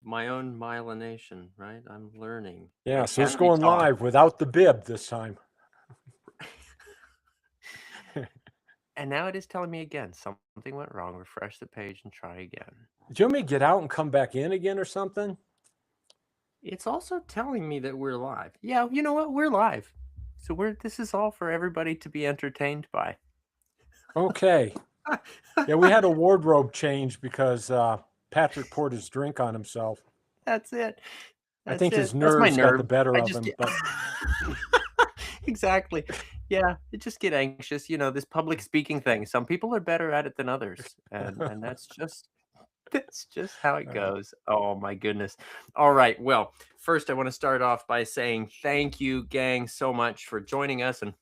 my own myelination, right? I'm learning. Yeah, It so it's can be going taught. live without the bib this time. And now it is telling me again, something went wrong. Refresh the page and try again. Do you want me to get out and come back in again or something? It's also telling me that we're live. Yeah, you know what? We're live. So this is all for everybody to be entertained by. Okay. Yeah, we had a wardrobe change because Patrick poured his drink on himself. That's it. I That's think his it. That's my nerves got the nerves. better I of just him, get but exactly. Yeah, you just get anxious. This public speaking thing. Some people are better at it than others, and that's just how it uh, goes. Oh my goodness. All right. Well, first I want to start off by saying thank you, gang, so much for joining us. And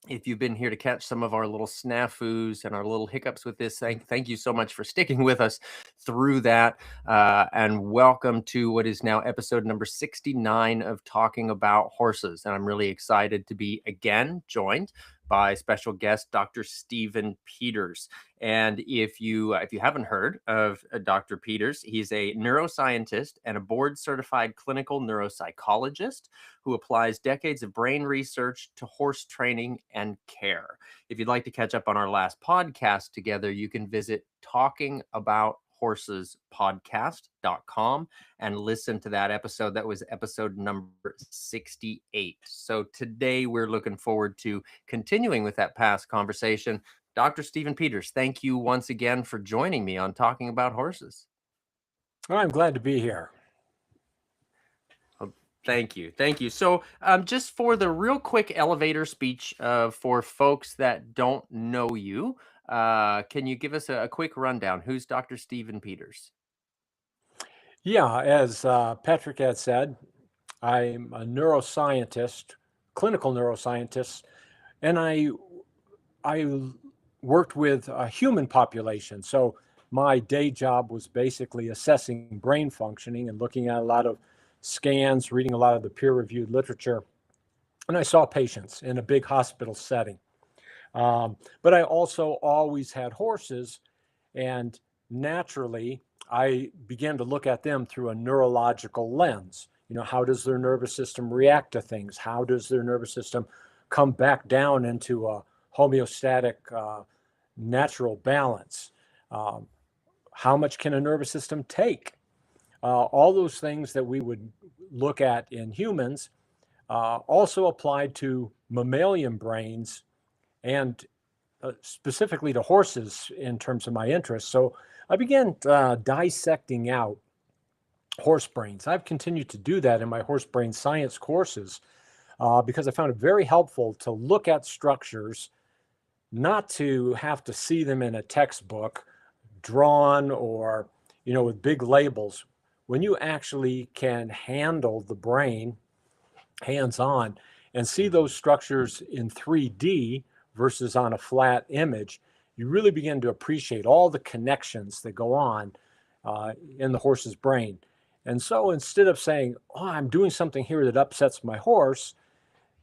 if you've been here to catch some of our little snafus and our little hiccups with this, thank you so much for sticking with us through that. And welcome to what is now episode number 69 of Talking About Horses. And I'm really excited to be again joined by special guest Dr. Stephen Peters. And if you haven't heard of Dr. Peters, he's a neuroscientist and a board certified clinical neuropsychologist who applies decades of brain research to horse training and care. If you'd like to catch up on our last podcast together, you can visit talkingabouthorsesPodcast.com and listen to that episode. That was episode number 68. So today we're looking forward to continuing with that past conversation. Dr. Stephen Peters, thank you once again for joining me on Talking About Horses. I'm glad to be here. Thank you. Thank you. So, just for the real quick elevator speech for folks that don't know you, can you give us a quick rundown? Who's Dr. Stephen Peters? Yeah, as Patrick had said, I'm a neuroscientist, clinical neuroscientist, and I worked with a human population. So my day job was basically assessing brain functioning and looking at a lot of scans, reading a lot of the peer-reviewed literature, and I saw patients in a big hospital setting. But I also always had horses, and naturally, I began to look at them through a neurological lens. How does their nervous system react to things? How does their nervous system come back down into a homeostatic, natural balance? Um, how much can a nervous system take? All those things that we would look at in humans also applied to mammalian brains and specifically to horses in terms of my interest. So I began dissecting out horse brains. I've continued to do that in my horse brain science courses because I found it very helpful to look at structures, not to have to see them in a textbook drawn or with big labels. When you actually can handle the brain hands on and see those structures in 3D versus on a flat image, you really begin to appreciate all the connections that go on in the horse's brain. And so instead of saying, oh, I'm doing something here that upsets my horse,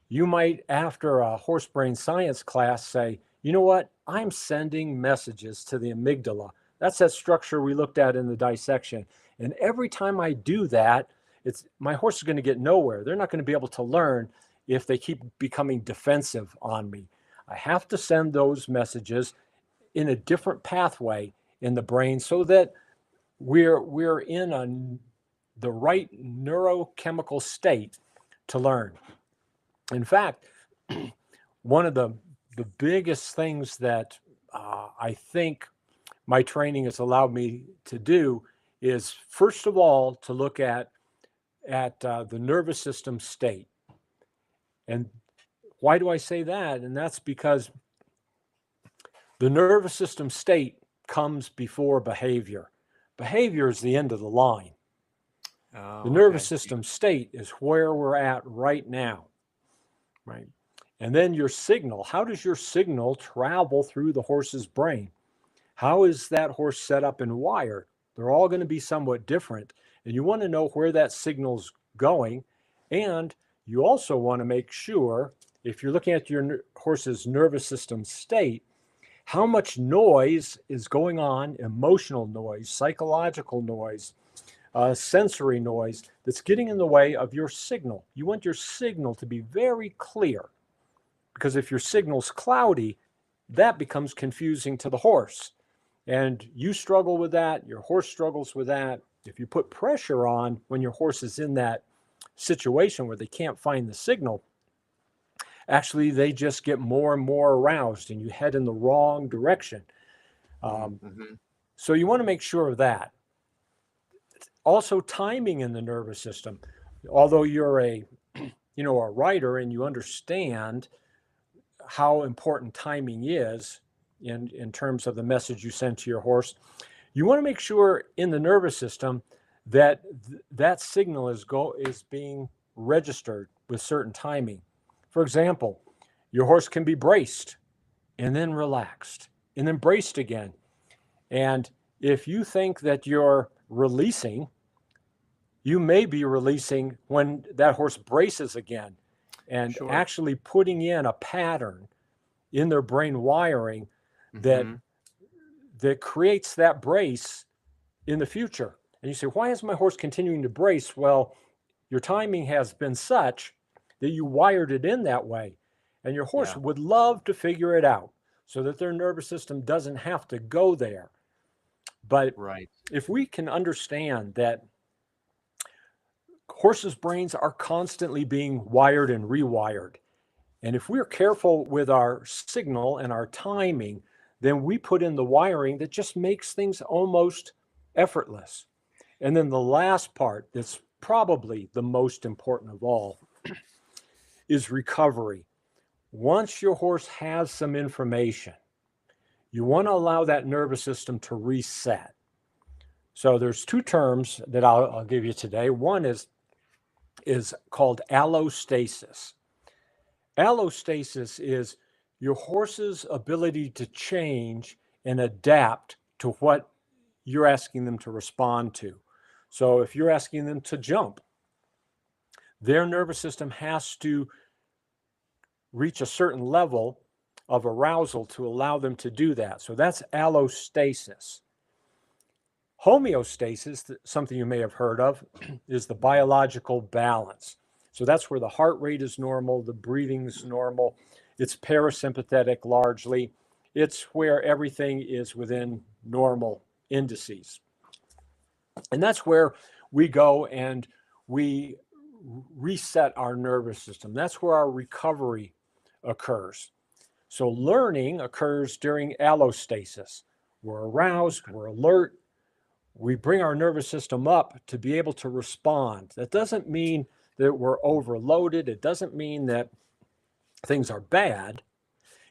you might, after a horse brain science class, say, you know what? I'm sending messages to the amygdala. That's that structure we looked at in the dissection. And every time I do that, my horse is going to get nowhere. They're not going to be able to learn if they keep becoming defensive on me. I have to send those messages in a different pathway in the brain so that we're in the right neurochemical state to learn. In fact, one of the biggest things that I think my training has allowed me to do is, first of all, to look at the nervous system state. And why do I say that? And that's because the nervous system state comes before behavior. Behavior is the end of the line. The Oh, nervous okay. system state is where we're at right now, right? And then your signal, how does your signal travel through the horse's brain? How is that horse set up and wired? They're all going to be somewhat different. And you want to know where that signal's going. And you also want to make sure, if you're looking at your horse's nervous system state, how much noise is going on, emotional noise, psychological noise, sensory noise that's getting in the way of your signal. You want your signal to be very clear, because if your signal's cloudy, that becomes confusing to the horse. And you struggle with that, your horse struggles with that. If you put pressure on when your horse is in that situation where they can't find the signal, actually they just get more and more aroused and you head in the wrong direction. So you want to make sure of that. Also, timing in the nervous system. Although you're a rider and you understand how important timing is in terms of the message you send to your horse, you want to make sure in the nervous system that that signal is being registered with certain timing. For example, your horse can be braced and then relaxed and then braced again. And if you think that you're releasing, you may be releasing when that horse braces again, and actually putting in a pattern in their brain wiring that creates that brace in the future. And you say, why is my horse continuing to brace? Well, your timing has been such that you wired it in that way. And your horse would love to figure it out so that their nervous system doesn't have to go there. But if we can understand that horses' brains are constantly being wired and rewired, and if we're careful with our signal and our timing, then we put in the wiring that just makes things almost effortless. And then the last part, that's probably the most important of all, is recovery. Once your horse has some information, you want to allow that nervous system to reset. So there's two terms that I'll give you today. One is called allostasis. Allostasis is your horse's ability to change and adapt to what you're asking them to respond to. So if you're asking them to jump, their nervous system has to reach a certain level of arousal to allow them to do that. So that's allostasis. Homeostasis, something you may have heard of, is the biological balance. So that's where the heart rate is normal, the breathing is normal. It's parasympathetic largely. It's where everything is within normal indices. And that's where we go and we reset our nervous system. That's where our recovery occurs. So learning occurs during allostasis. We're aroused, we're alert, we bring our nervous system up to be able to respond. That doesn't mean that we're overloaded. It doesn't mean that things are bad.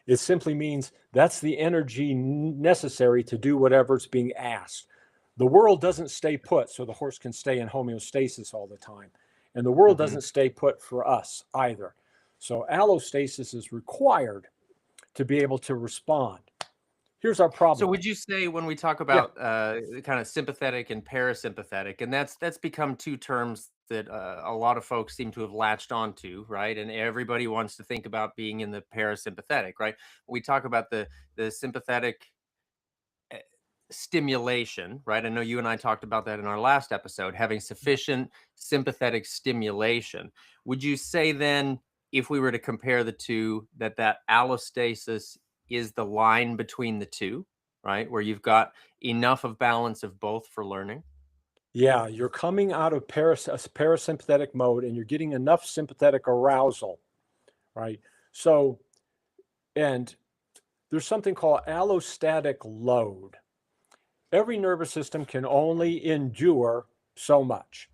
It simply means that's the energy necessary to do whatever's being asked. The world doesn't stay put so the horse can stay in homeostasis all the time. And the world doesn't stay put for us either. So allostasis is required to be able to respond. Here's our problem. So would you say when we talk about kind of sympathetic and parasympathetic, and that's become two terms that a lot of folks seem to have latched onto, right? And everybody wants to think about being in the parasympathetic, right? We talk about the sympathetic stimulation, right? I know you and I talked about that in our last episode, having sufficient sympathetic stimulation. Would you say then, if we were to compare the two, that allostasis is the line between the two, right? Where you've got enough of balance of both for learning? Yeah, you're coming out of parasympathetic mode and you're getting enough sympathetic arousal, right? So, and there's something called allostatic load. Every nervous system can only endure so much.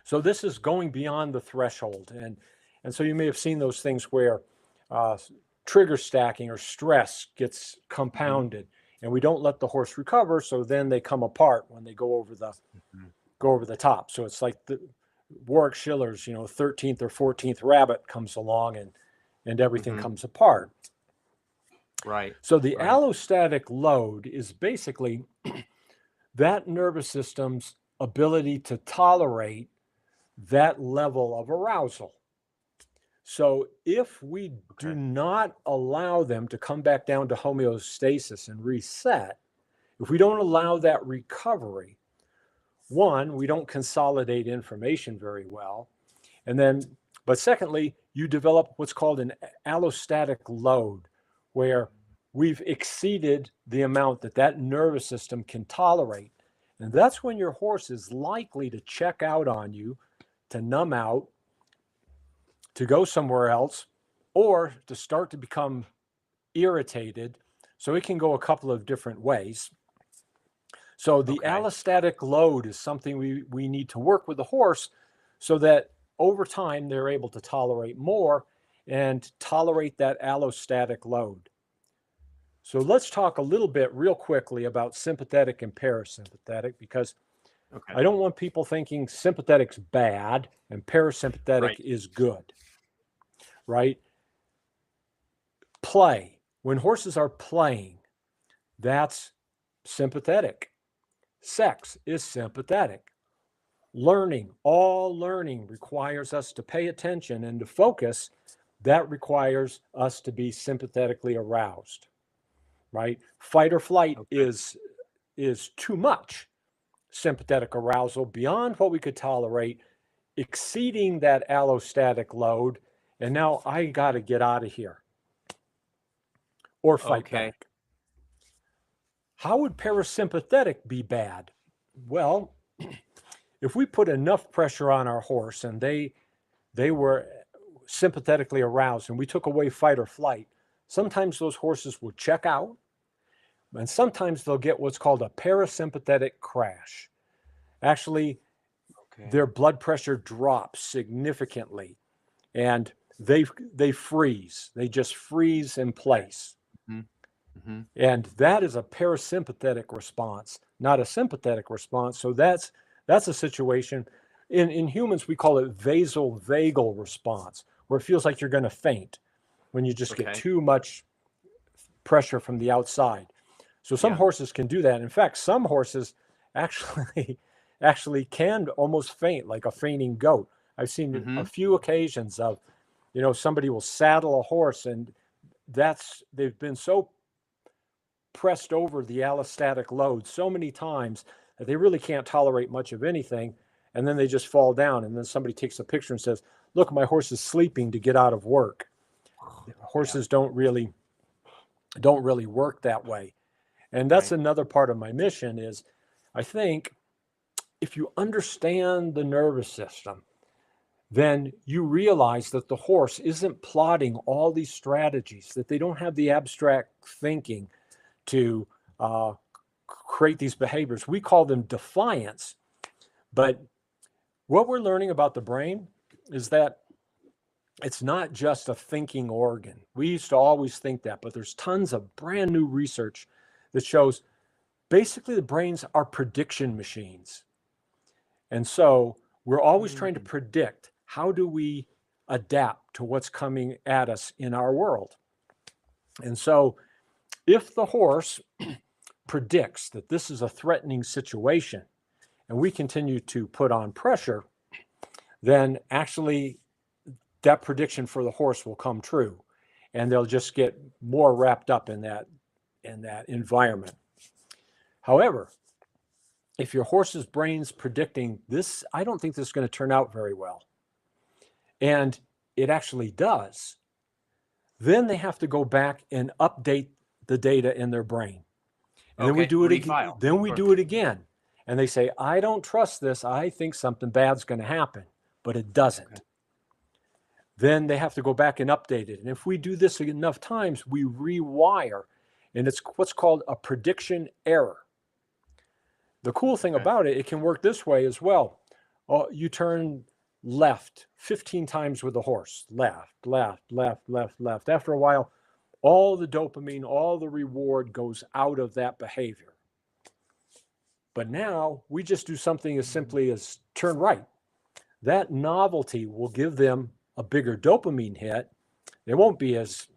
So this is going beyond the threshold. And so you may have seen those things where trigger stacking or stress gets compounded and we don't let the horse recover. So then they come apart when they go over the top. So it's like the Warwick Schiller's, 13th or 14th rabbit comes along and everything comes apart. Right. So the allostatic load is basically that nervous system's ability to tolerate that level of arousal. So if we do not allow them to come back down to homeostasis and reset, if we don't allow that recovery, one, we don't consolidate information very well. And then, but secondly, you develop what's called an allostatic load, where we've exceeded the amount that that nervous system can tolerate. And that's when your horse is likely to check out on you, to numb out, to go somewhere else, or to start to become irritated. So it can go a couple of different ways. So the Okay. allostatic load is something we need to work with the horse so that over time they're able to tolerate more and tolerate that allostatic load. So let's talk a little bit real quickly about sympathetic and parasympathetic, because Okay. I don't want people thinking sympathetic's bad and parasympathetic Right. is good, right? Play. When horses are playing, that's sympathetic. Sex is sympathetic. Learning, all learning requires us to pay attention and to focus. That requires us to be sympathetically aroused, right? Fight or flight Okay. is too much sympathetic arousal beyond what we could tolerate, exceeding that allostatic load, and now I got to get out of here or fight Okay. back. How would parasympathetic be bad? Well, if we put enough pressure on our horse and they were sympathetically aroused and we took away fight or flight, sometimes those horses would check out, and sometimes they'll get what's called a parasympathetic crash. Actually, Okay. their blood pressure drops significantly and they freeze. They just freeze in place. Mhm. Mhm. And that is a parasympathetic response, not a sympathetic response. So that's a situation. In humans, we call it vasovagal response, where it feels like you're going to faint when you just get Okay. too much pressure from the outside. So some Yeah. horses can do that. In fact, some horses actually can almost faint, like a fainting goat. I've seen a Mhm. few occasions of, somebody will saddle a horse and they've been so pressed over the allostatic load so many times that they really can't tolerate much of anything, and then they just fall down, and then somebody takes a picture and says, look, my horse is sleeping to get out of work. Horses don't really work that way. And that's Right. another part of my mission is, I think, if you understand the nervous system, then you realize that the horse isn't plotting all these strategies, that they don't have the abstract thinking to create these behaviors. We call them defiance. But what we're learning about the brain is that it's not just a thinking organ. We used to always think that, but there's tons of brand new research that shows basically the brains are prediction machines. And so we're always trying to Mm. predict, how do we adapt to what's coming at us in our world? And so if the horse predicts that this is a threatening situation and we continue to put on pressure, then actually that prediction for the horse will come true and they'll just get more wrapped up in that environment. However, if your horse's brain's predicting this, I don't think this is going to turn out very well, and it actually does, then they have to go back and update the data in their brain. And then we Okay. do it again. Refile. Then we Or- do it again. And they say, I don't trust this. I think something bad's going to happen, but it doesn't. Okay. Then they have to go back and update it. And if we do this enough times, we rewire. And it's what's called a prediction error. The cool thing Okay. about it, it can work this way as well. You turn left 15 times with the horse. Left, left, left, left, left. After a while, all the dopamine, all the reward goes out of that behavior. But now we just do something as simply as turn right. That novelty will give them a bigger dopamine hit. They won't be as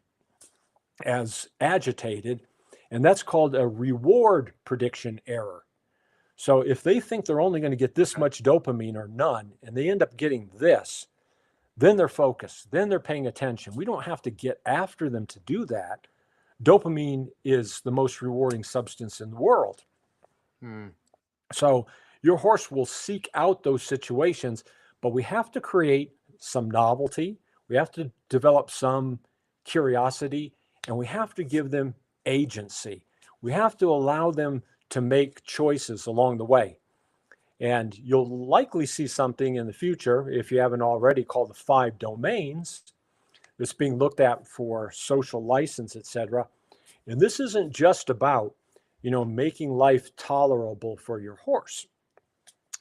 agitated. And that's called a reward prediction error. So if they think they're only going to get this much dopamine or none, and they end up getting this, then they're focused, then they're paying attention. We don't have to get after them to do that. Dopamine is the most rewarding substance in the world. Hmm. So Your horse will seek out those situations, but we have to create some novelty. We have to develop some curiosity, and we have to give them agency. We have to allow them to make choices along the way. And you'll likely see something in the future, if you haven't already, called the 5 domains that's being looked at for social license, etc. And this isn't just about, making life tolerable for your horse.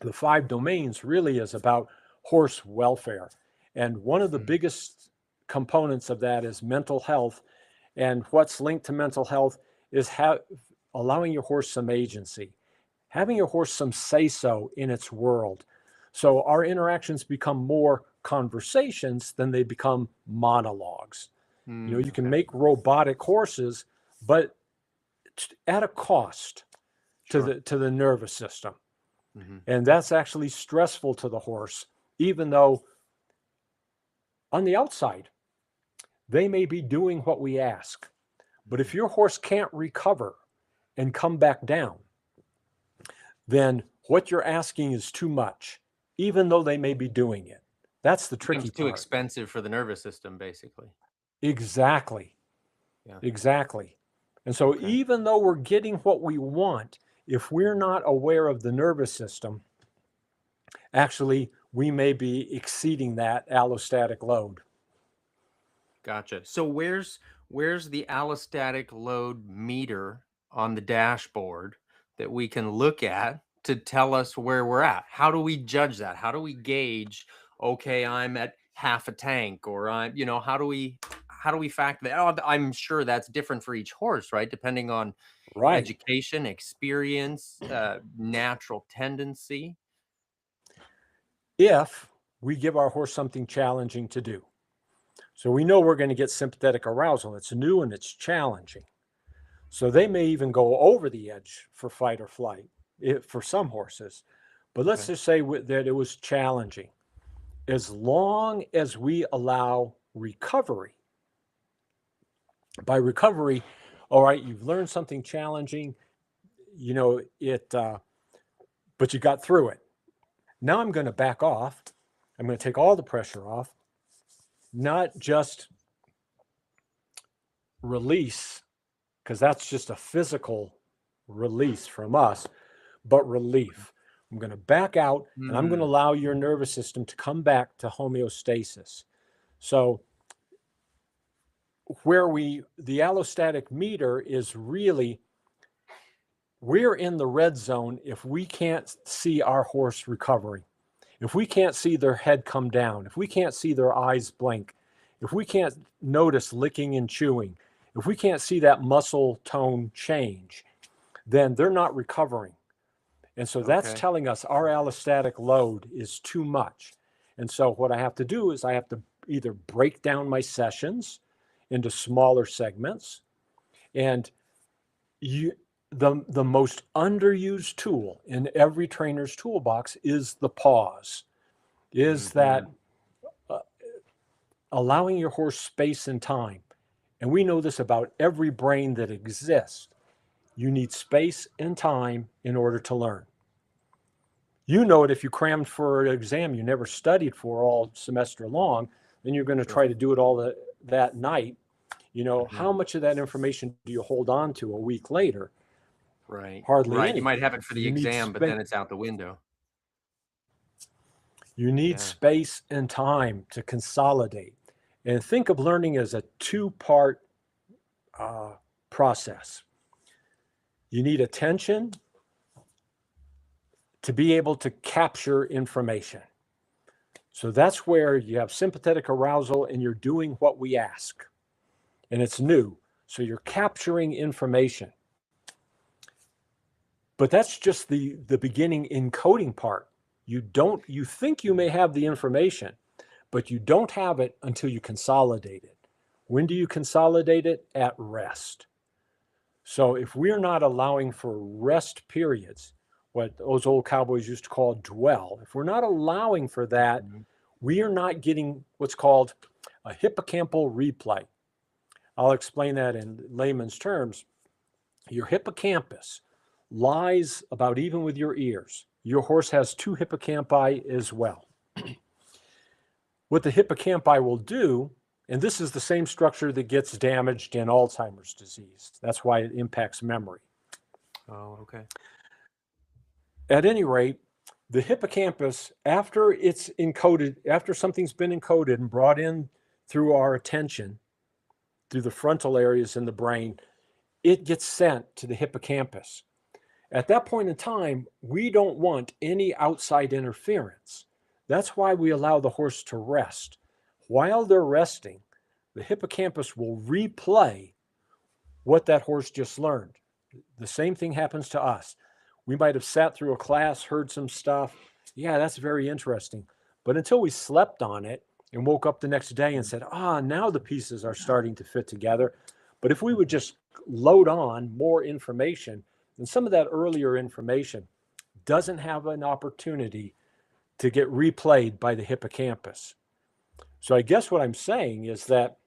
The 5 domains really is about horse welfare. And one of the biggest components of that is mental health. And what's linked to mental health is allowing your horse some agency, having your horse some say-so in its world. So our interactions become more conversations than they become monologues. You can make robotic horses, but at a cost to the nervous system. And that's actually stressful to the horse, even though on the outside, they may be doing what we ask. But if your horse can't recover and come back down, then what you're asking is too much, even though they may be doing it. That's the tricky part. It's too expensive for the nervous system, basically. Exactly. Yeah. Exactly. And so even though we're getting what we want, if we're not aware of the nervous system, actually, we may be exceeding that allostatic load. Gotcha. So where's the allostatic load meter on the dashboard that we can look at to tell us where we're at? How do we judge that? How do we gauge, okay, I'm at half a tank, or I'm, how do we factor that? Oh, I'm sure that's different for each horse, right? Depending on education, experience, natural tendency. If we give our horse something challenging to do. So we know we're going to get sympathetic arousal. It's new and it's challenging. So they may even go over the edge for fight or flight for some horses. But let's just say that it was challenging. As long as we allow recovery. By recovery, all right, you've learned something challenging, but you got through it. Now I'm going to back off. I'm going to take all the pressure off, not just release, because that's just a physical release from us, but relief. I'm going to back out and I'm going to allow your nervous system to come back to homeostasis. So the allostatic meter is really, we're in the red zone if we can't see our horse recovering, if we can't see their head come down, if we can't see their eyes blink, if we can't notice licking and chewing, if we can't see that muscle tone change, then they're not recovering. And so that's telling us our allostatic load is too much. And so what I have to do is I have to either break down my sessions into smaller segments. And the most underused tool in every trainer's toolbox is the pause, is that allowing your horse space and time. And we know this about every brain that exists. You need space and time in order to learn. You know it if you crammed for an exam you never studied for all semester long, then you're going to try to do it all that night. How much of that information do you hold on to a week later? Right. Hardly any. You might have it for the exam, but then it's out the window. You need space and time to consolidate. And think of learning as a 2-part process. You need attention to be able to capture information. So that's where you have sympathetic arousal and you're doing what we ask. And it's new. So you're capturing information. But that's just the beginning encoding part. You think you may have the information, but you don't have it until you consolidate it. When do you consolidate it? At rest. So if we're not allowing for rest periods, what those old cowboys used to call dwell, if we're not allowing for that, we are not getting what's called a hippocampal replay. I'll explain that in layman's terms. Your hippocampus lies about even with your ears. your horse has two hippocampi as well. What the hippocampi will do, and this is the same structure that gets damaged in Alzheimer's disease. That's why it impacts memory. Oh, okay. At any rate, the hippocampus, after it's encoded, after something's been encoded and brought in through our attention, through the frontal areas in the brain, it gets sent to the hippocampus. At that point in time, we don't want any outside interference. That's why we allow the horse to rest. While they're resting, the hippocampus will replay what that horse just learned. The same thing happens to us. We might have sat through a class, heard some stuff. Yeah, that's very interesting. But until we slept on it and woke up the next day and said, now the pieces are starting to fit together. But if we would just load on more information, then some of that earlier information doesn't have an opportunity to get replayed by the hippocampus. So I guess what I'm saying is that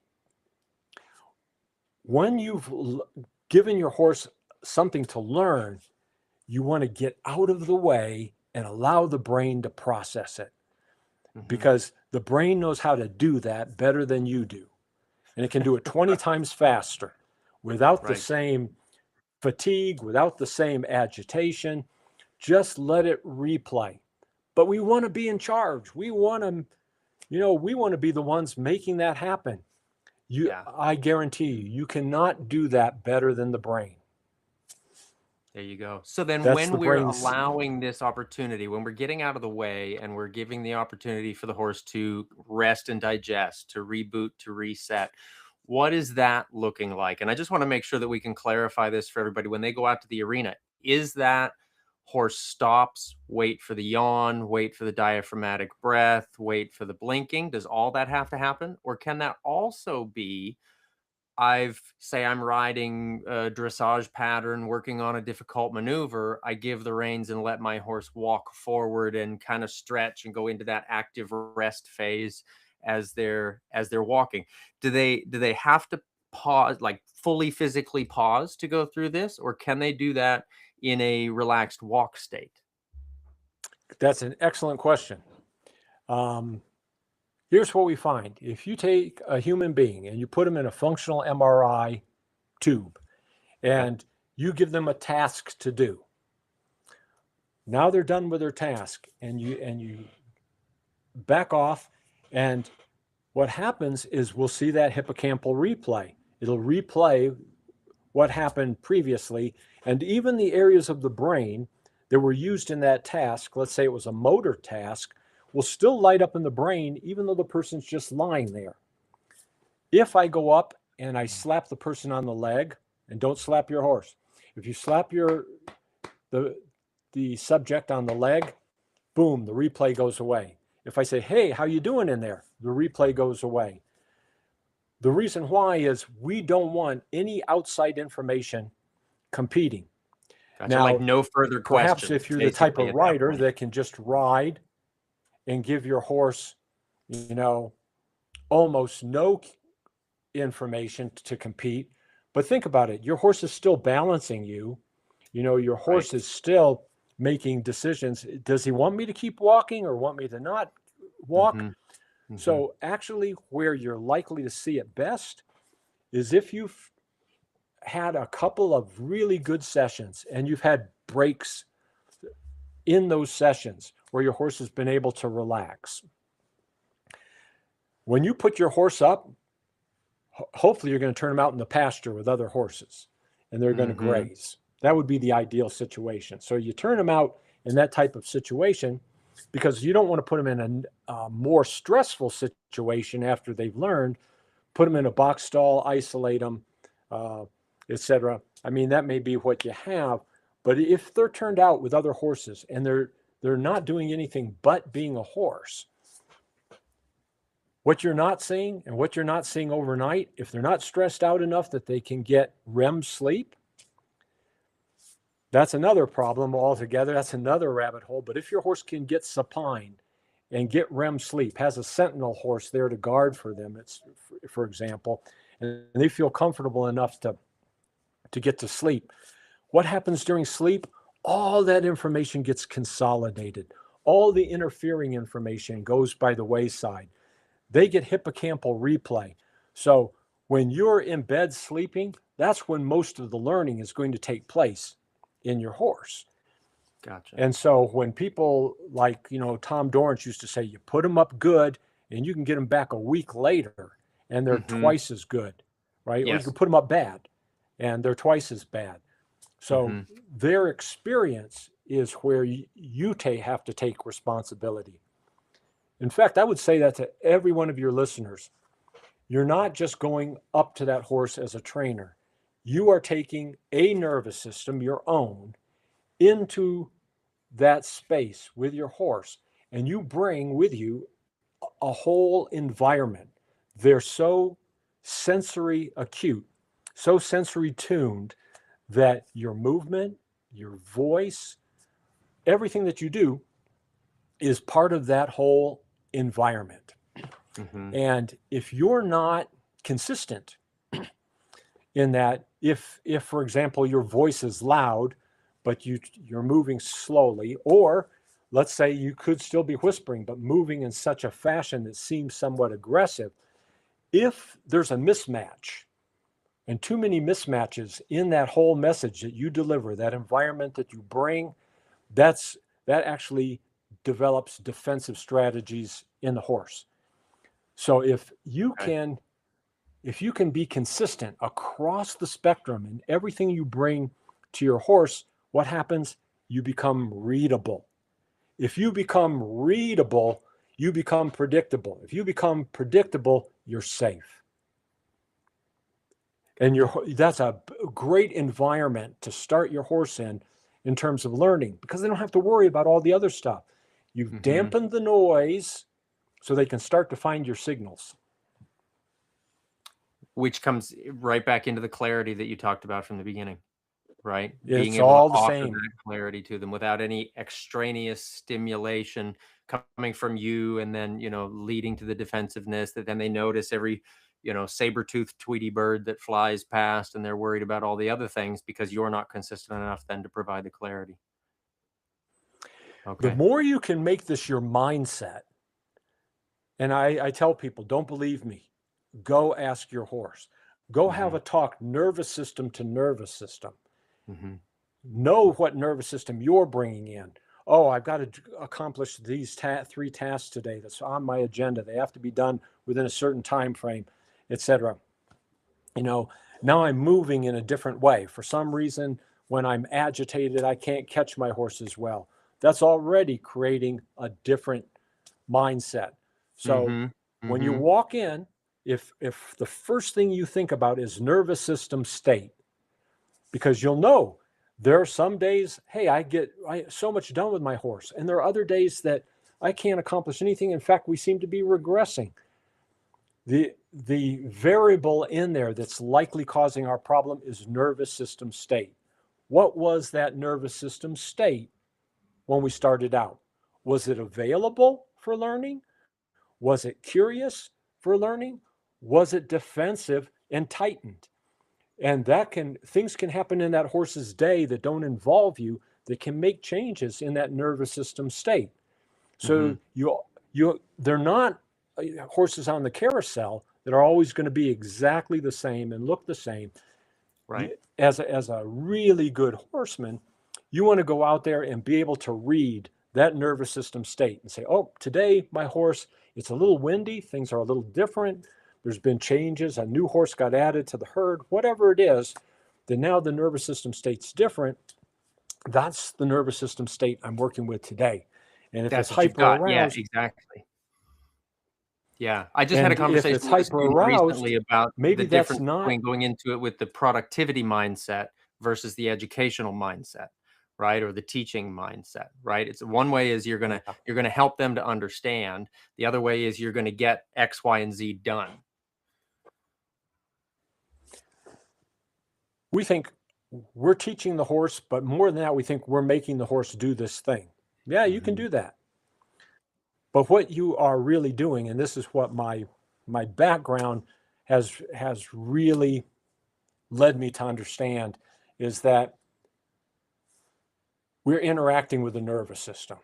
when you've given your horse something to learn, you want to get out of the way and allow the brain to process it, because the brain knows how to do that better than you do. And it can do it 20 times faster without the same fatigue, without the same agitation. Just let it replay. But we want to be in charge. We want to, we want to be the ones making that happen. I guarantee you cannot do that better than the brain. There you go. So then when we're allowing this opportunity, when we're getting out of the way and we're giving the opportunity for the horse to rest and digest, to reboot, to reset, what is that looking like? And I just want to make sure that we can clarify this for everybody. When they go out to the arena, is that horse stops, wait for the yawn, wait for the diaphragmatic breath, wait for the blinking? Does all that have to happen? Or can that also be, I'm riding a dressage pattern, working on a difficult maneuver. I give the reins and let my horse walk forward and kind of stretch and go into that active rest phase as they're walking. Do they have to pause, like fully physically pause to go through this, or can they do that in a relaxed walk state? That's an excellent question. Here's what we find. If you take a human being and you put them in a functional MRI tube and you give them a task to do, now they're done with their task, and you back off, and what happens is we'll see that hippocampal replay. It'll replay what happened previously, and even the areas of the brain that were used in that task, let's say it was a motor task, will still light up in the brain, even though the person's just lying there. If I go up and I slap the person on the leg, and don't slap your horse. If you slap the subject on the leg, boom, the replay goes away. If I say, hey, how you doing in there? The replay goes away. The reason why is we don't want any outside information competing. Gotcha. Now, like no further questions. Perhaps if you're the type of rider that can just ride and give your horse, almost no information to compete. But think about it. Your horse is still balancing you. Your horse is still making decisions. Does he want me to keep walking or want me to not walk? So actually where you're likely to see it best is if you've had a couple of really good sessions and you've had breaks in those sessions where your horse has been able to relax. When you put your horse up, hopefully you're going to turn them out in the pasture with other horses and they're going to graze. That would be the ideal situation. So you turn them out in that type of situation because you don't want to put them in a more stressful situation after they've learned. Put them in a box stall, isolate them, etc. I mean, that may be what you have, but if they're turned out with other horses and they're not doing anything but being a horse, what you're not seeing and what you're not seeing overnight, if they're not stressed out enough that they can get REM sleep, that's another problem altogether. That's another rabbit hole. But if your horse can get supine and get REM sleep, has a sentinel horse there to guard for them, for example, and they feel comfortable enough to get to sleep, what happens during sleep? all that information gets consolidated. All the interfering information goes by the wayside. They get hippocampal replay. So when you're in bed sleeping, that's when most of the learning is going to take place in your horse. Gotcha. And so when people like, Tom Dorrance used to say, you put them up good and you can get them back a week later and they're twice as good, right? Or you can put them up bad and they're twice as bad. So their experience is where you have to take responsibility. In fact, I would say that to every one of your listeners. You're not just going up to that horse as a trainer. You are taking a nervous system, your own, into that space with your horse, and you bring with you a whole environment. They're so sensory acute, so sensory tuned that your movement, your voice, everything that you do is part of that whole environment. And if you're not consistent in that, if for example, your voice is loud, but you're moving slowly, or let's say you could still be whispering, but moving in such a fashion that seems somewhat aggressive, if there's a mismatch and too many mismatches in that whole message that you deliver, that environment that you bring, that actually develops defensive strategies in the horse. So if you can be consistent across the spectrum in everything you bring to your horse, what happens? You become readable. If you become readable, you become predictable. If you become predictable, you're safe. And that's a great environment to start your horse in terms of learning, because they don't have to worry about all the other stuff. You've dampened the noise so they can start to find your signals. Which comes right back into the clarity that you talked about from the beginning, right? Being able all to the offer same. That clarity to them without any extraneous stimulation coming from you, and then, leading to the defensiveness that then they notice every, saber-toothed Tweety bird that flies past, and they're worried about all the other things because you're not consistent enough then to provide the clarity. Okay. The more you can make this your mindset, and I tell people, don't believe me, go ask your horse. Go have a talk nervous system to nervous system. Know what nervous system you're bringing in. Oh, I've got to accomplish these 3 tasks today. That's on my agenda. They have to be done within a certain time frame, etc. Now I'm moving in a different way. For some reason, when I'm agitated, I can't catch my horse as well. That's already creating a different mindset. So when you walk in, if the first thing you think about is nervous system state, because you'll know there are some days, hey, I get so much done with my horse, and there are other days that I can't accomplish anything. In fact, we seem to be regressing. The variable in there that's likely causing our problem is nervous system state. What was that nervous system state when we started out? Was it available for learning? Was it curious for learning? Was it defensive and tightened? And things can happen in that horse's day that don't involve you, that can make changes in that nervous system state. So they're not horses on the carousel that are always going to be exactly the same and look the same. Right. As a really good horseman, you want to go out there and be able to read that nervous system state and say, oh, today my horse, it's a little windy, things are a little different, there's been changes, a new horse got added to the herd, whatever it is, then now the nervous system state's different. That's the nervous system state I'm working with today. And if it's hyper aroused, yeah, exactly. Yeah, I just had a conversation with a student recently about maybe the difference between going into it with the productivity mindset versus the educational mindset, right? Or the teaching mindset, right? It's one way is you're gonna help them to understand. The other way is you're gonna get X, Y, and Z done. We think we're teaching the horse, but more than that, we think we're making the horse do this thing. Yeah, you can do that. But what you are really doing, and this is what my background has really led me to understand, is that we're interacting with the nervous system.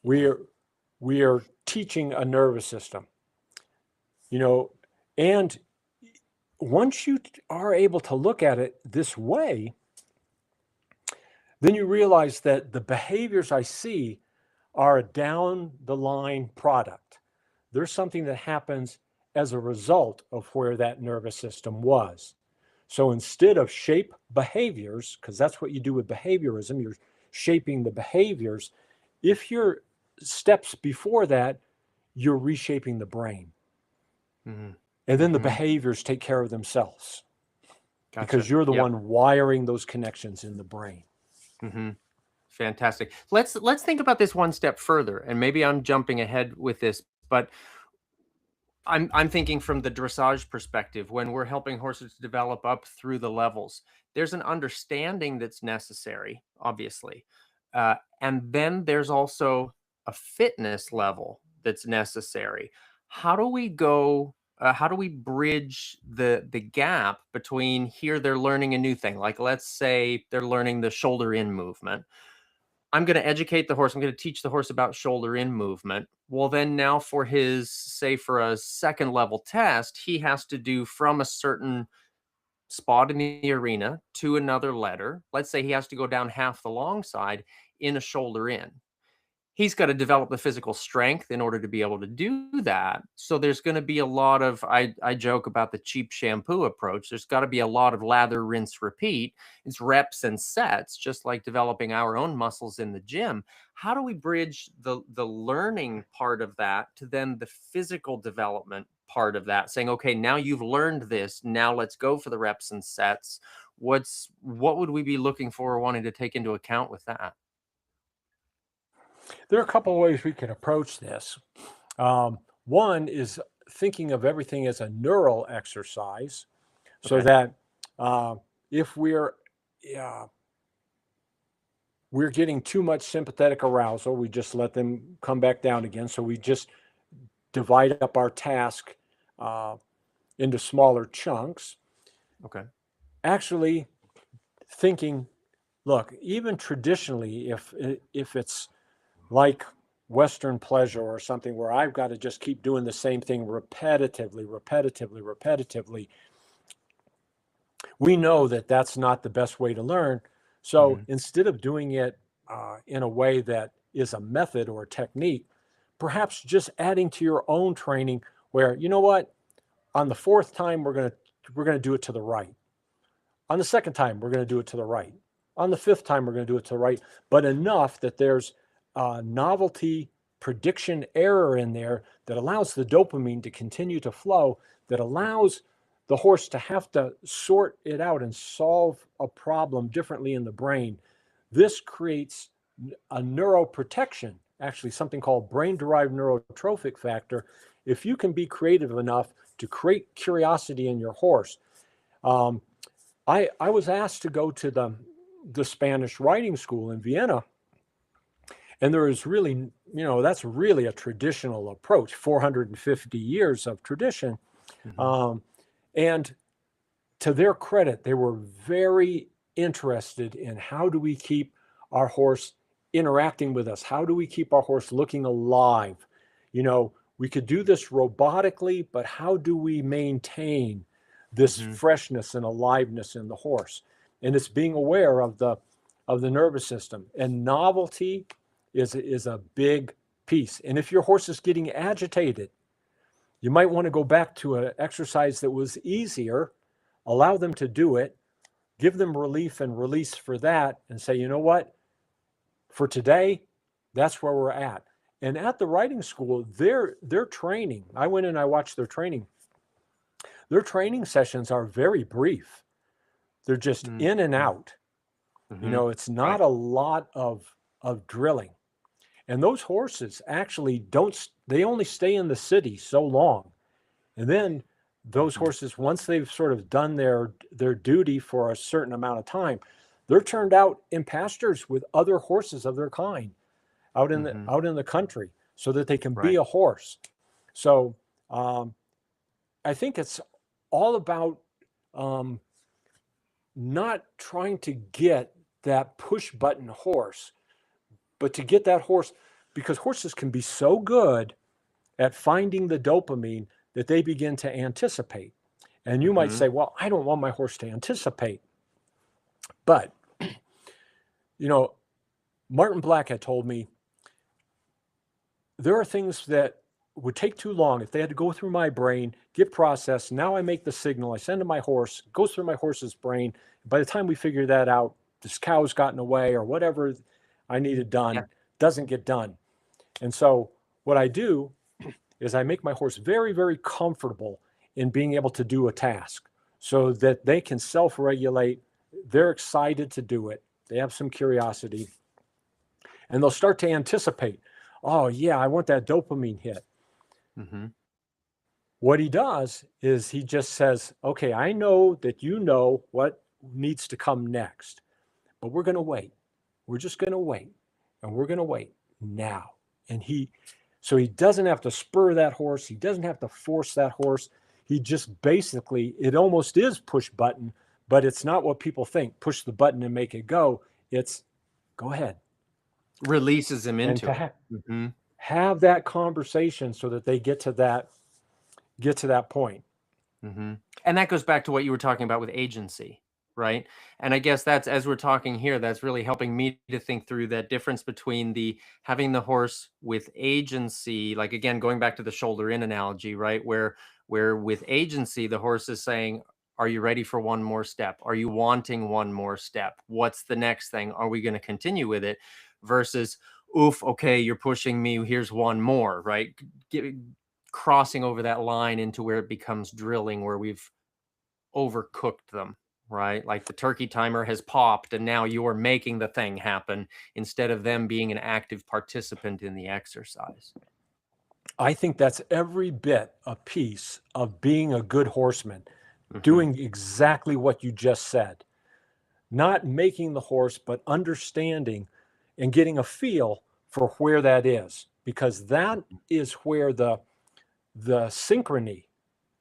We are teaching a nervous system, you know, and once you are able to look at it this way, then you realize that the behaviors I see are a down the line product. There's something that happens as a result of where that nervous system was. So instead of shape behaviors, because that's what you do with behaviorism, you're shaping the behaviors. If you're steps before that, you're reshaping the brain. Mm-hmm. And then the Mm-hmm. behaviors take care of themselves because Gotcha. you're the Yep. one wiring those connections in the brain. Mm-hmm. Fantastic. Let's think about this one step further, and maybe I'm jumping ahead with this, but I'm thinking from the dressage perspective. When we're helping horses develop up through the levels, there's an understanding that's necessary, obviously, and then there's also a fitness level that's necessary. How do we go? How do we bridge the gap between here they're learning a new thing, like let's say they're learning the shoulder in movement. I'm going to educate the horse. I'm going to teach the horse about shoulder in movement. Well, then now for his, say, for a second level test, he has to do from a certain spot in the arena to another letter. Let's say he has to go down half the long side in a shoulder in. He's got to develop the physical strength in order to be able to do that. So there's going to be a lot of, I joke about the cheap shampoo approach. There's got to be a lot of lather, rinse, repeat. It's reps and sets, just like developing our own muscles in the gym. How do we bridge the learning part of that to then the physical development part of that, saying, okay, now you've learned this, now let's go for the reps and sets. What would we be looking for or wanting to take into account with that? There are a couple of ways we can approach this. One is thinking of everything as a neural exercise, so Okay. that if we're getting too much sympathetic arousal, we just let them come back down again. So we just divide up our task into smaller chunks. Okay. Actually, thinking, look, even traditionally, if it's like Western pleasure or something where I've got to just keep doing the same thing repetitively, we know that that's not the best way to learn. So Mm-hmm. instead of doing it in a way that is a method or a technique, perhaps just adding to your own training where, you know what, on the fourth time, we're going to do it to the right. On the second time, we're going to do it to the right. On the fifth time, we're going to do it to the right, but enough that there's novelty prediction error in there that allows the dopamine to continue to flow, that allows the horse to have to sort it out and solve a problem differently in the brain. This creates a neuroprotection, actually something called brain-derived neurotrophic factor. If you can be creative enough to create curiosity in your horse. I was asked to go to the Spanish riding school in Vienna, and there is really, that's really a traditional approach, 450 years of tradition. Mm-hmm. And to their credit, they were very interested in how do we keep our horse interacting with us? How do we keep our horse looking alive? We could do this robotically, but how do we maintain this Mm-hmm. freshness and aliveness in the horse? And it's being aware of the nervous system. And novelty is a big piece. And if your horse is getting agitated, you might want to go back to an exercise that was easier, allow them to do it, give them relief and release for that, and say, you know what, for today, that's where we're at. And at the riding school, their training, I went and I watched their training. Their training sessions are very brief. They're just in and out. Mm-hmm. It's not Right. a lot of drilling. And those horses actually they only stay in the city so long. And then those Mm-hmm. horses, once they've sort of done their duty for a certain amount of time, they're turned out in pastures with other horses of their kind out in Mm-hmm. the country so that they can be Right. a horse. So I think it's all about not trying to get that push button horse, but to get that horse, because horses can be so good at finding the dopamine that they begin to anticipate. And you might say, well, I don't want my horse to anticipate. But, you know, Martin Black had told me there are things that would take too long if they had to go through my brain, get processed. Now I make the signal, I send to my horse, it goes through my horse's brain. By the time we figure that out, this cow's gotten away or whatever I needed done doesn't get done. And so what I do is I make my horse very, very comfortable in being able to do a task so that they can self-regulate. They're excited to do it. They have some curiosity and they'll start to anticipate. Oh yeah, I want that dopamine hit. What he does is he just says, okay, I know that you know what needs to come next, but we're going to wait. We're just going to wait, and we're going to wait now. And so he doesn't have to spur that horse. He doesn't have to force that horse. He just basically, it almost is push button, but it's not what people think. Push the button and make it go. It's go ahead. Releases him into it. Have that conversation so that they get to that point. And that goes back to what you were talking about with agency, right? And I guess that's, as we're talking here, that's really helping me to think through that difference between having the horse with agency, like again, going back to the shoulder in analogy, right? Where with agency, the horse is saying, are you ready for one more step? Are you wanting one more step? What's the next thing? Are we going to continue with it? Versus, oof, okay, you're pushing me, here's one more, right? Crossing over that line into where it becomes drilling, where we've overcooked them, right? Like the turkey timer has popped and now you're making the thing happen instead of them being an active participant in the exercise. I think that's every bit a piece of being a good horseman, doing exactly what you just said. Not making the horse, but understanding and getting a feel for where that is, because that is where the synchrony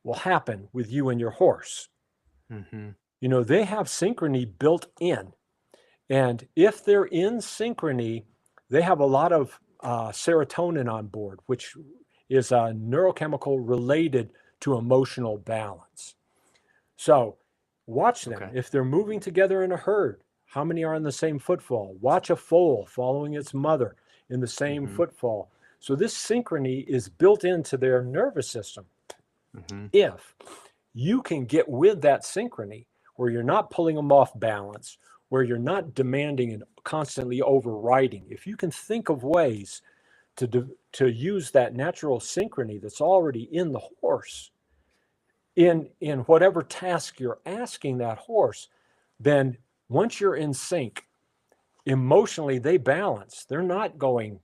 will happen with you and your horse. You know, they have synchrony built in. And if they're in synchrony, they have a lot of serotonin on board, which is a neurochemical related to emotional balance. So watch them. If they're moving together in a herd, how many are in the same footfall? Watch a foal following its mother in the same footfall. So this synchrony is built into their nervous system. If you can get with that synchrony, where you're not pulling them off balance, where you're not demanding and constantly overriding, if you can think of ways to use that natural synchrony that's already in the horse, in whatever task you're asking that horse, then once you're in sync, emotionally they balance. They're not going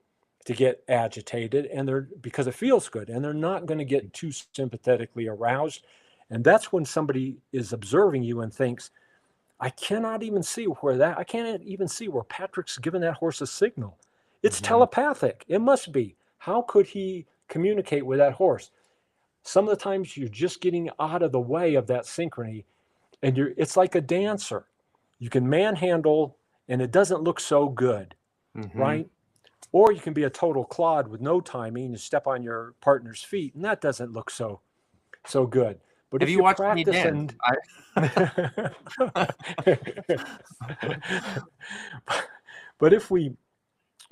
to get agitated, and because it feels good, and they're not going to get too sympathetically aroused. And that's when somebody is observing you and thinks, I can't even see where Patrick's given that horse a signal. It's telepathic. It must be. How could he communicate with that horse? Some of the times you're just getting out of the way of that synchrony, and it's like a dancer. You can manhandle and it doesn't look so good, right? Or you can be a total clod with no timing. You step on your partner's feet, and that doesn't look so good. But have you watched me dance? But if we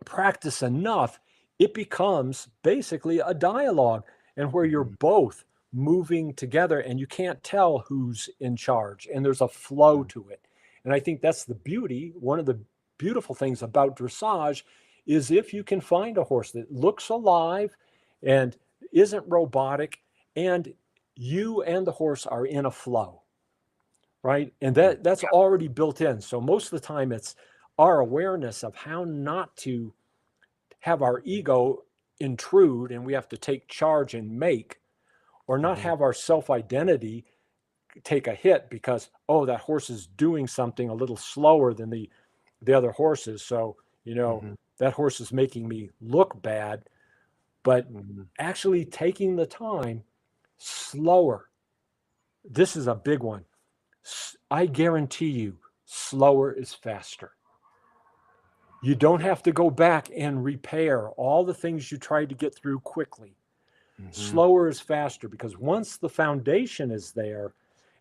practice enough, it becomes basically a dialogue, and where you're both moving together and you can't tell who's in charge, and there's a flow to it. And I think that's the beauty. One of the beautiful things about dressage is if you can find a horse that looks alive and isn't robotic, and you and the horse are in a flow, right? And that's already built in. So most of the time it's our awareness of how not to have our ego intrude and we have to take charge and make, or not have our self-identity take a hit because, oh, that horse is doing something a little slower than the other horses. So, you know, that horse is making me look bad, but actually taking the time slower. This is a big one. I guarantee you, slower is faster. You don't have to go back and repair all the things you tried to get through quickly. Hmm. Slower is faster, because once the foundation is there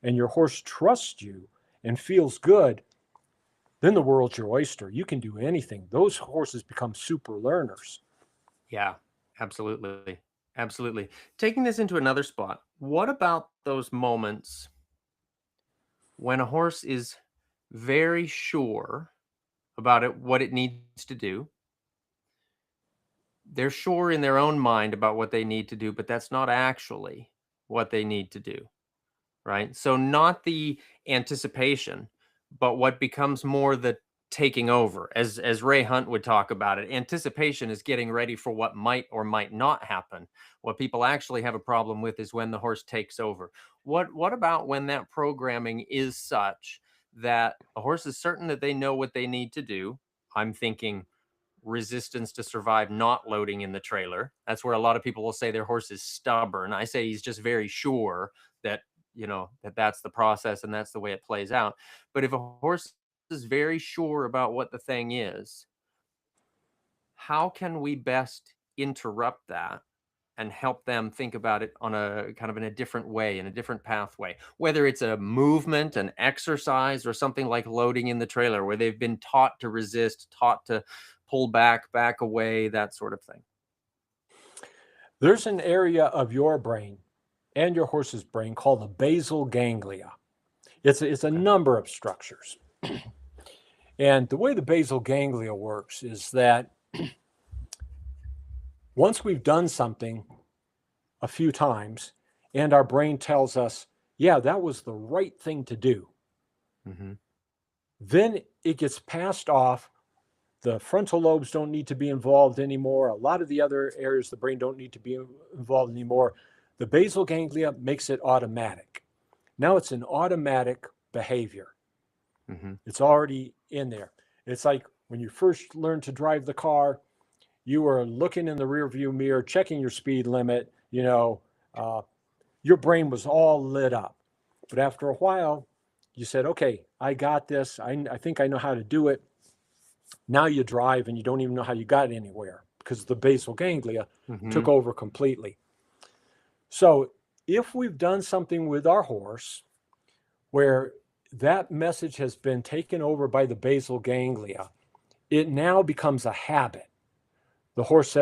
and your horse trusts you and feels good, then the world's your oyster. You can do anything. Those horses become super learners. Yeah, absolutely. Absolutely. Taking this into another spot, what about those moments when a horse is very sure about it, what it needs to do? They're sure in their own mind about what they need to do, but that's not actually what they need to do, right? So not the anticipation, but what becomes more the taking over. As Ray Hunt would talk about it, anticipation is getting ready for what might or might not happen. What people actually have a problem with is when the horse takes over. What about when that programming is such that a horse is certain that they know what they need to do? I'm thinking resistance to survive not loading in the trailer. That's where a lot of people will say their horse is stubborn. I say he's just very sure that, that that's the process and that's the way it plays out. But if a horse is very sure about what the thing is, how can we best interrupt that and help them think about it on a kind of in a different way, in a different pathway, whether it's a movement, an exercise, or something like loading in the trailer where they've been taught to resist, taught to pull back, back away, that sort of thing. There's an area of your brain and your horse's brain called the basal ganglia. It's a Okay. number of structures. And the way the basal ganglia works is that once we've done something a few times and our brain tells us, yeah, that was the right thing to do, Hmm. then it gets passed off. The frontal lobes don't need to be involved anymore. A lot of the other areas of the brain don't need to be involved anymore. The basal ganglia makes it automatic. Now it's an automatic behavior. Hmm. It's already in there. It's like when you first learned to drive the car, you were looking in the rearview mirror, checking your speed limit, your brain was all lit up. But after a while, you said, okay, I got this. I think I know how to do it. Now you drive and you don't even know how you got anywhere because the basal ganglia took Hmm. over completely. So if we've done something with our horse where that message has been taken over by the basal ganglia, it now becomes a habit. The horse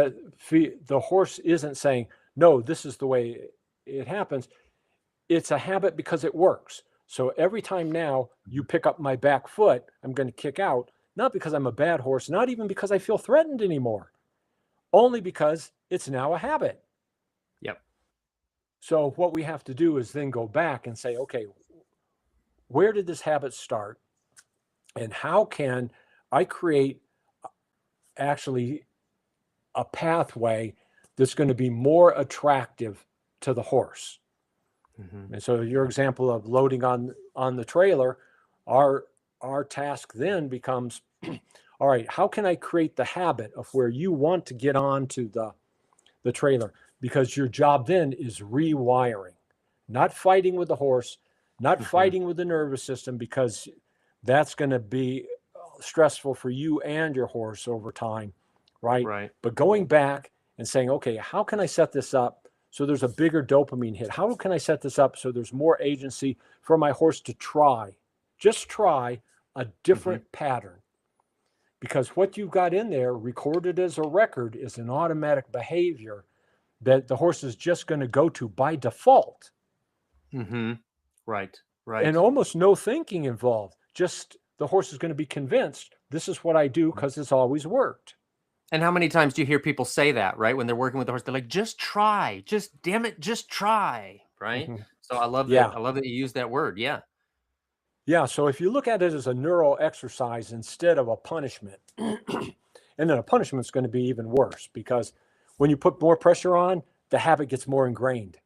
isn't saying, no, this is the way it happens. It's a habit because it works. So every time now you pick up my back foot, I'm going to kick out, not because I'm a bad horse, not even because I feel threatened anymore, only because it's now a habit. Yep. So what we have to do is then go back and say, okay, where did this habit start? And how can I create actually a pathway that's going to be more attractive to the horse? Hmm. And so your example of loading on the trailer, our task then becomes, all right, how can I create the habit of where you want to get onto the trailer? Because your job then is rewiring, not fighting with the horse, not Hmm. fighting with the nervous system, because that's going to be stressful for you and your horse over time, right? Right. But going back and saying, okay, how can I set this up so there's a bigger dopamine hit? How can I set this up so there's more agency for my horse to just try a Hmm. different pattern? Because what you've got in there recorded as a record is an automatic behavior that the horse is just going to go to by default, Hmm. Right. and Right. almost no thinking involved. Just the horse is going to be convinced this is what I do because it's always worked. And how many times do you hear people say that, right? When they're working with the horse, they're like, just try, just damn it, just try. Right. Mhm. So I love that. Yeah. I love that you use that word. Yeah. Yeah. So if you look at it as a neural exercise instead of a punishment, and then a punishment is going to be even worse, because when you put more pressure on, the habit gets more ingrained.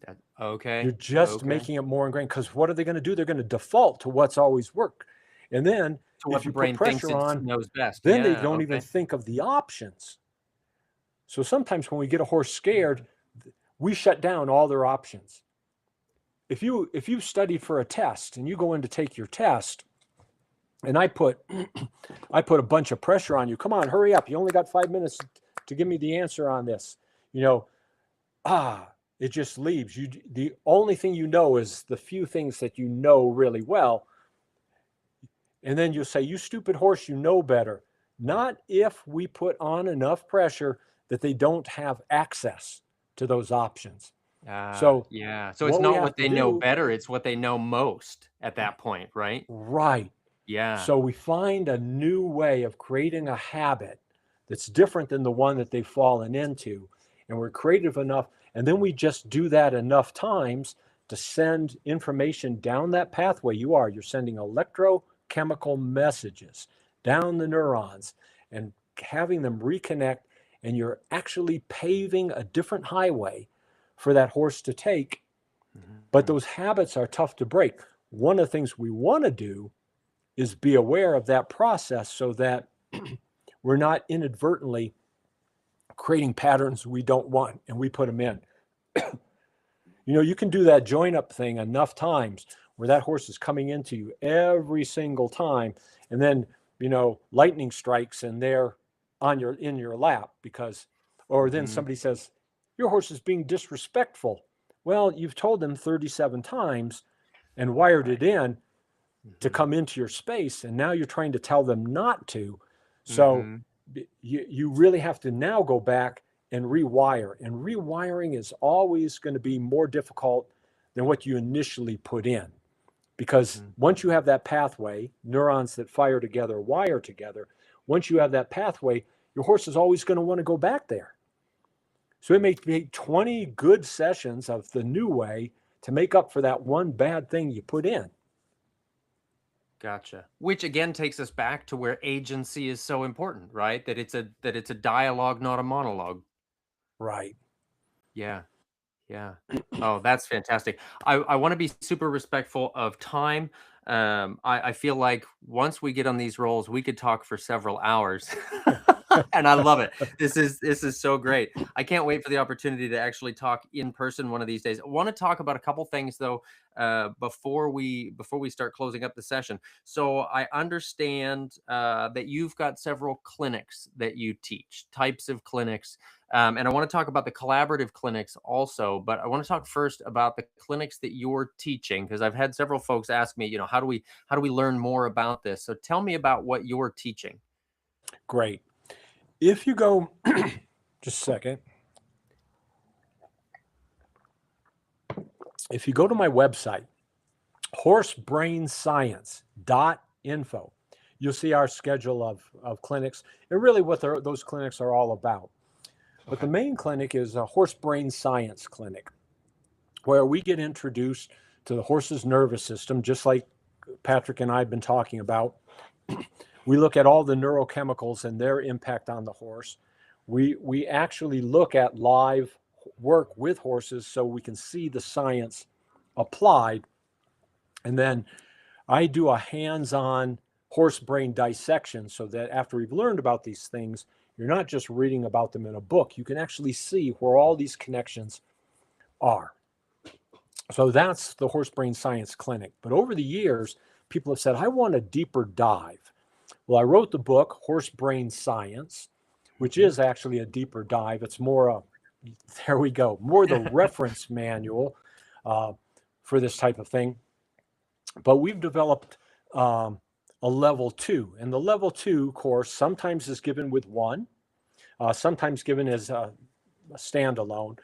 You're Okay. just Okay. making it more ingrained, because what are they going to do? They're going to default to what's always worked. And then To what if the you put brain thinks pressure it on, knows best. then they Yeah. don't even Okay. think of the options. So sometimes when we get a horse scared, we shut down all their options. If you've studied for a test and you go in to take your test, and I put I put a bunch of pressure on you. Come on, hurry up. You only got 5 minutes to give me the answer on this. You know, it just leaves you. The only thing you know is the few things that you know really well. And then you'll say, you stupid horse, you know better. Not if we put on enough pressure that they don't have access to those options. So Yeah. So it's what we not have what to they know do, better, it's what they know most at that point, right? right. Yeah. So we find a new way of creating a habit that's different than the one that they've fallen into. And we're creative enough. And then we just do that enough times to send information down that pathway. You're sending electrochemical messages down the neurons and having them reconnect. And you're actually paving a different highway for that horse to take. But those habits are tough to break. One of the things we want to do is be aware of that process so that we're not inadvertently creating patterns we don't want and we put them in. You can do that join up thing enough times where that horse is coming into you every single time, and then lightning strikes and they're in your lap or then somebody says your horse is being disrespectful. Well, you've told them 37 times and wired it in to come into your space, and now you're trying to tell them not to. So you really have to now go back and rewire. And rewiring is always going to be more difficult than what you initially put in. Because once you have that pathway, neurons that fire together, wire together, once you have that pathway, your horse is always going to want to go back there. So it may take 20 good sessions of the new way to make up for that one bad thing you put in. Gotcha. Which again takes us back to where agency is so important, right? That it's a dialogue, not a monologue. Right. Yeah. Yeah. Oh, that's fantastic. I want to be super respectful of time. I feel like once we get on these rolls, we could talk for several hours. And I love it. This is so great. I can't wait for the opportunity to actually talk in person one of these days. I want to talk about a couple things though, before we start closing up the session. So I understand that you've got several clinics that you teach, types of clinics. And I want to talk about the collaborative clinics also, but I want to talk first about the clinics that you're teaching, because I've had several folks ask me, how do we learn more about this? So tell me about what you're teaching. Great. If you go, just a second. If you go to my website, horsebrainscience.info, you'll see our schedule of clinics and really what those clinics are all about. But the main clinic is a horse brain science clinic, where we get introduced to the horse's nervous system, just like Patrick and I have been talking about. We look at all the neurochemicals and their impact on the horse. We actually look at live work with horses so we can see the science applied. And then I do a hands-on horse brain dissection so that after we've learned about these things, you're not just reading about them in a book. You can actually see where all these connections are. So that's the Horse Brain Science Clinic. But over the years, people have said, I want a deeper dive. Well, I wrote the book, Horse Brain Science, which is actually a deeper dive. It's more, there we go, more the reference manual for this type of thing. But we've developed a level 2. And the level 2 course sometimes is given with one, sometimes given as a standalone.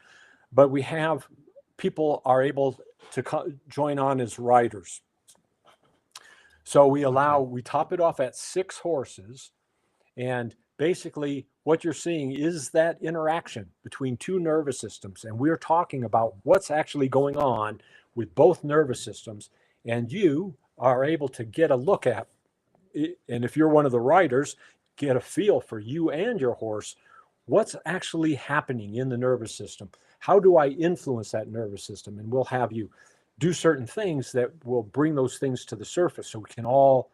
But we have people are able to join on as riders. So we top it off at 6 horses. And basically what you're seeing is that interaction between 2 nervous systems. And we're talking about what's actually going on with both nervous systems. And you are able to get a look at it. And if you're one of the riders, get a feel for you and your horse, what's actually happening in the nervous system. How do I influence that nervous system? And we'll have you do certain things that will bring those things to the surface so we can all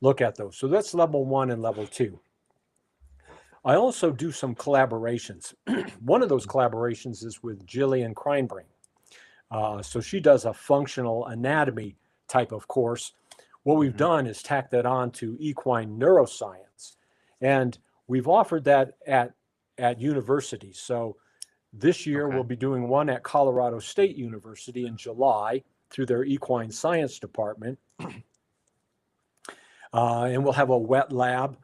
look at those. So that's level 1 and level 2. I also do some collaborations. One of those collaborations is with Jillian Kreinbrain. So she does a functional anatomy type of course. what we've done is tack that on to equine neuroscience. And we've offered that at universities. So this year we'll be doing one at Colorado State University in July through their equine science department. And we'll have a wet lab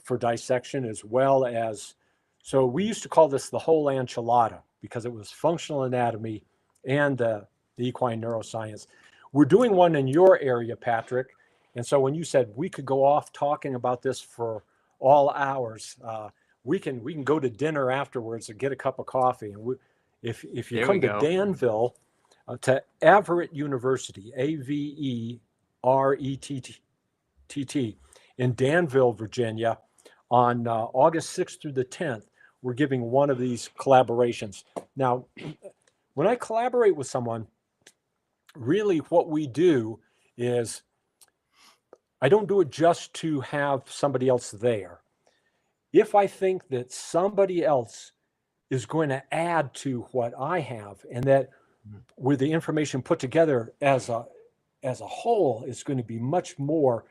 for dissection, as well as, so we used to call this the whole enchilada because it was functional anatomy and the equine neuroscience. We're doing one in your area, Patrick. And so when you said we could go off talking about this for all hours, we can go to dinner afterwards and get a cup of coffee. And if you come to Danville, to Averett University, Averett in Danville, Virginia, on August 6th through the 10th, we're giving one of these collaborations. Now, when I collaborate with someone, really what we do is I don't do it just to have somebody else there. If I think that somebody else is going to add to what I have, and that with the information put together as a whole is going to be much more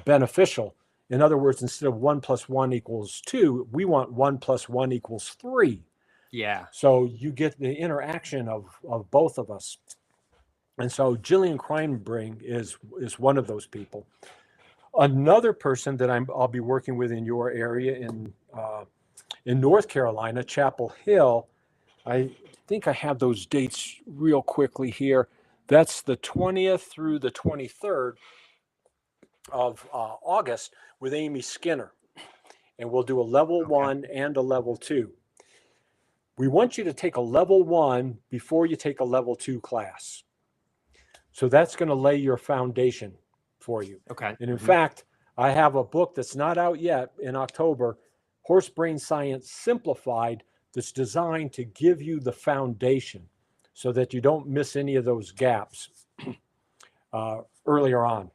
beneficial. In other words, instead of 1 + 1 = 2, we want 1 + 1 = 3. Yeah. So you get the interaction of both of us. And so Jillian Kreinbring is one of those people. Another person that I'll be working with in your area in North Carolina, Chapel Hill. I think I have those dates real quickly here. That's the 20th through the 23rd of August with Amy Skinner. And we'll do a level 1 and a level 2. We want you to take a level 1 before you take a level 2 class. So that's going to lay your foundation for you. Okay. And in fact, I have a book that's not out yet in October, Horse Brain Science Simplified, that's designed to give you the foundation so that you don't miss any of those gaps earlier on.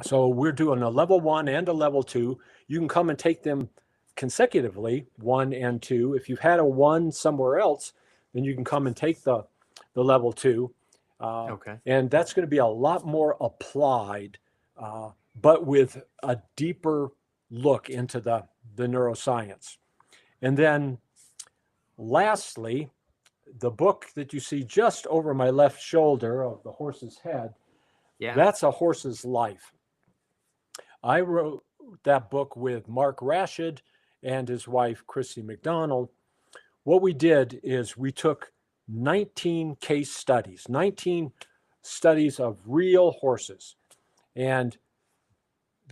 So we're doing a level 1 and a level 2. You can come and take them consecutively, 1 and 2. If you've had a 1 somewhere else, then you can come and take the level 2. And that's going to be a lot more applied, but with a deeper look into the neuroscience. And then lastly, the book that you see just over my left shoulder of the horse's head, that's A Horse's Life. I wrote that book with Mark Rashid and his wife, Chrissy McDonald. What we did is we took 19 case studies, 19 studies of real horses. And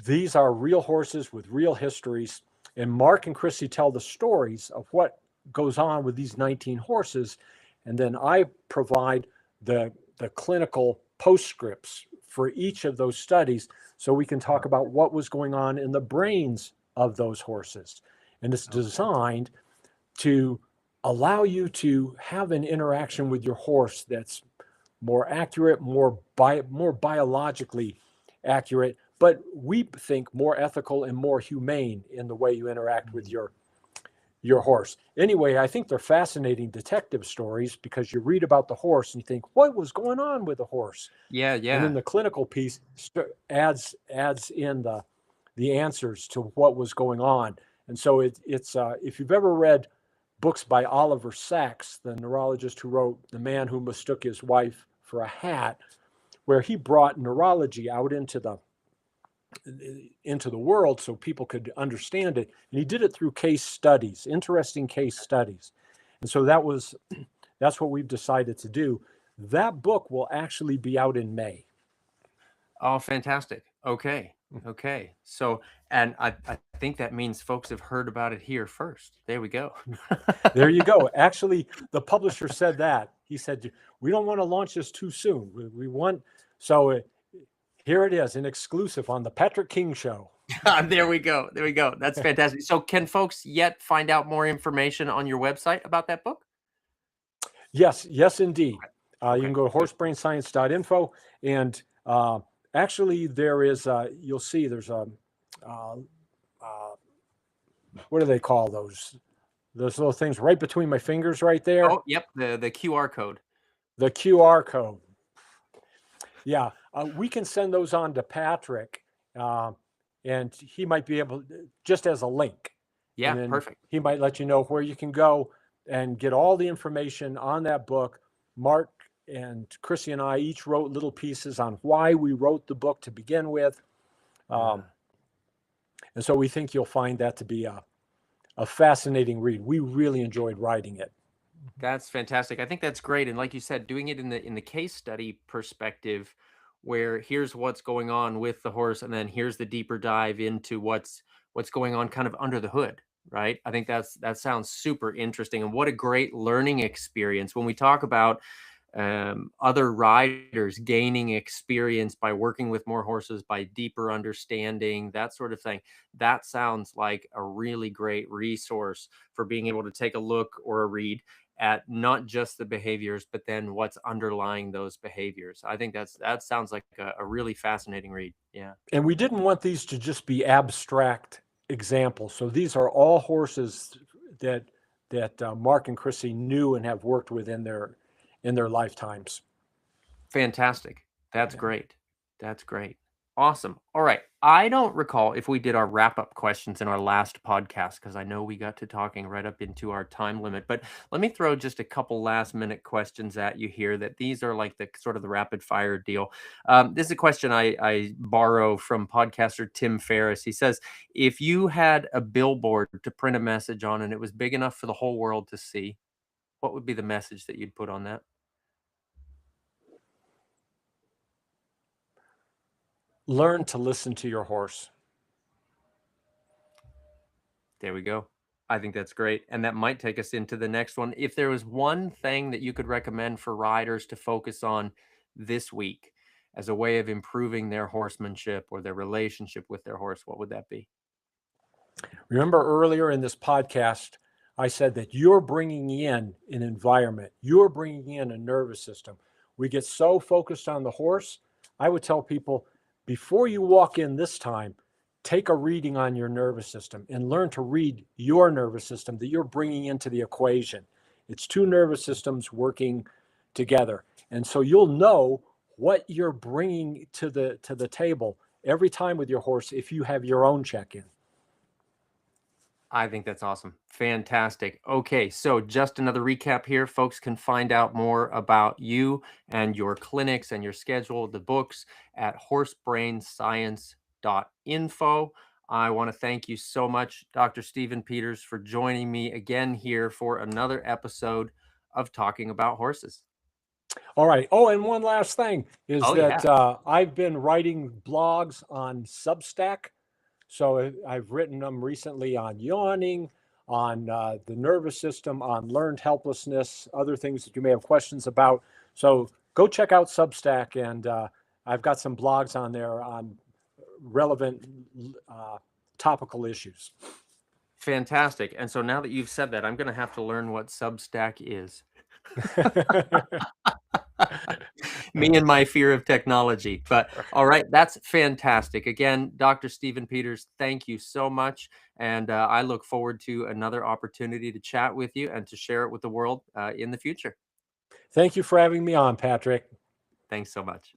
these are real horses with real histories. And Mark and Chrissy tell the stories of what goes on with these 19 horses. And then I provide the clinical postscripts for each of those studies so we can talk about what was going on in the brains of those horses. And it's designed to allow you to have an interaction with your horse that's more accurate, more biologically accurate, but we think more ethical and more humane in the way you interact with your horse. Anyway, I think they're fascinating detective stories because you read about the horse and you think, what was going on with the horse? Yeah. And then the clinical piece adds in the answers to what was going on. And so it's if you've ever read books by Oliver Sacks, the neurologist who wrote The Man Who Mistook His Wife for a Hat, where he brought neurology out into the world so people could understand it. And he did it through case studies, interesting case studies. And so that's what we've decided to do. That book will actually be out in May. Oh, fantastic. Okay. So, and I think that means folks have heard about it here first. There we go. There you go. Actually, the publisher said that. He said, we don't want to launch this too soon. We want, so here it is, an exclusive on the Patrick King Show. There we go. That's fantastic. So can folks yet find out more information on your website about that book? Yes, indeed. You can go to horsebrainscience.info, and actually there is, you'll see there's a, what do they call those little things right between my fingers right there? Oh, yep, the QR code. The QR code. Yeah, We can send those on to Patrick, uh, and he might be able, just as a link, Yeah, and then perfect. he might let you know where you can go and get all the information on that book. Mark and Chrissy and I each wrote little pieces on why we wrote the book to begin with. Yeah. And so we think you'll find that to be a fascinating read. We really enjoyed writing it. That's fantastic. I think that's great. And like you said, doing it in the case study perspective, where here's what's going on with the horse, and then here's the deeper dive into what's going on kind of under the hood, right? I think that sounds super interesting. And what a great learning experience when we talk about other riders gaining experience by working with more horses, by deeper understanding, that sort of thing. That sounds like a really great resource for being able to take a look or a read at not just the behaviors, but then what's underlying those behaviors. I think that sounds like a really fascinating read. Yeah. And we didn't want these to just be abstract examples. So these are all horses that Mark and Chrissy knew and have worked with in their lifetimes. Fantastic. That's Yeah. great. That's great. Awesome. All right. I don't recall if we did our wrap up questions in our last podcast because I know we got to talking right up into our time limit. But let me throw just a couple last minute questions at you here. That these are like the sort of the rapid fire deal. This is a question I borrow from podcaster Tim Ferriss. He says, if you had a billboard to print a message on and it was big enough for the whole world to see, what would be the message that you'd put on that? Learn to listen to your horse. There we go. I think that's great. And that might take us into the next one. If there was one thing that you could recommend for riders to focus on this week as a way of improving their horsemanship or their relationship with their horse, what would that be? Remember earlier in this podcast, I said that you're bringing in an environment, you're bringing in a nervous system. We get so focused on the horse. I would tell people, before you walk in this time, take a reading on your nervous system and learn to read your nervous system that you're bringing into the equation. It's two nervous systems working together. And so you'll know what you're bringing to the table every time with your horse if you have your own check-in. I think that's awesome. Fantastic. Okay, so just another recap here. Folks can find out more about you and your clinics and your schedule, the books at horsebrainscience.info. I want to thank you so much, Dr. Stephen Peters, for joining me again here for another episode of Talking About Horses. All right. Oh, and one last thing is Oh, that yeah. I've been writing blogs on Substack. So I've written them recently on yawning, on the nervous system, on learned helplessness, other things that you may have questions about. So go check out Substack, and I've got some blogs on there on relevant topical issues. Fantastic. And so now that you've said that, I'm going to have to learn what Substack is. Me and my fear of technology. But all right, that's fantastic. Again, Dr. Stephen Peters, thank you so much. And I look forward to another opportunity to chat with you and to share it with the world in the future. Thank you for having me on, Patrick. Thanks so much.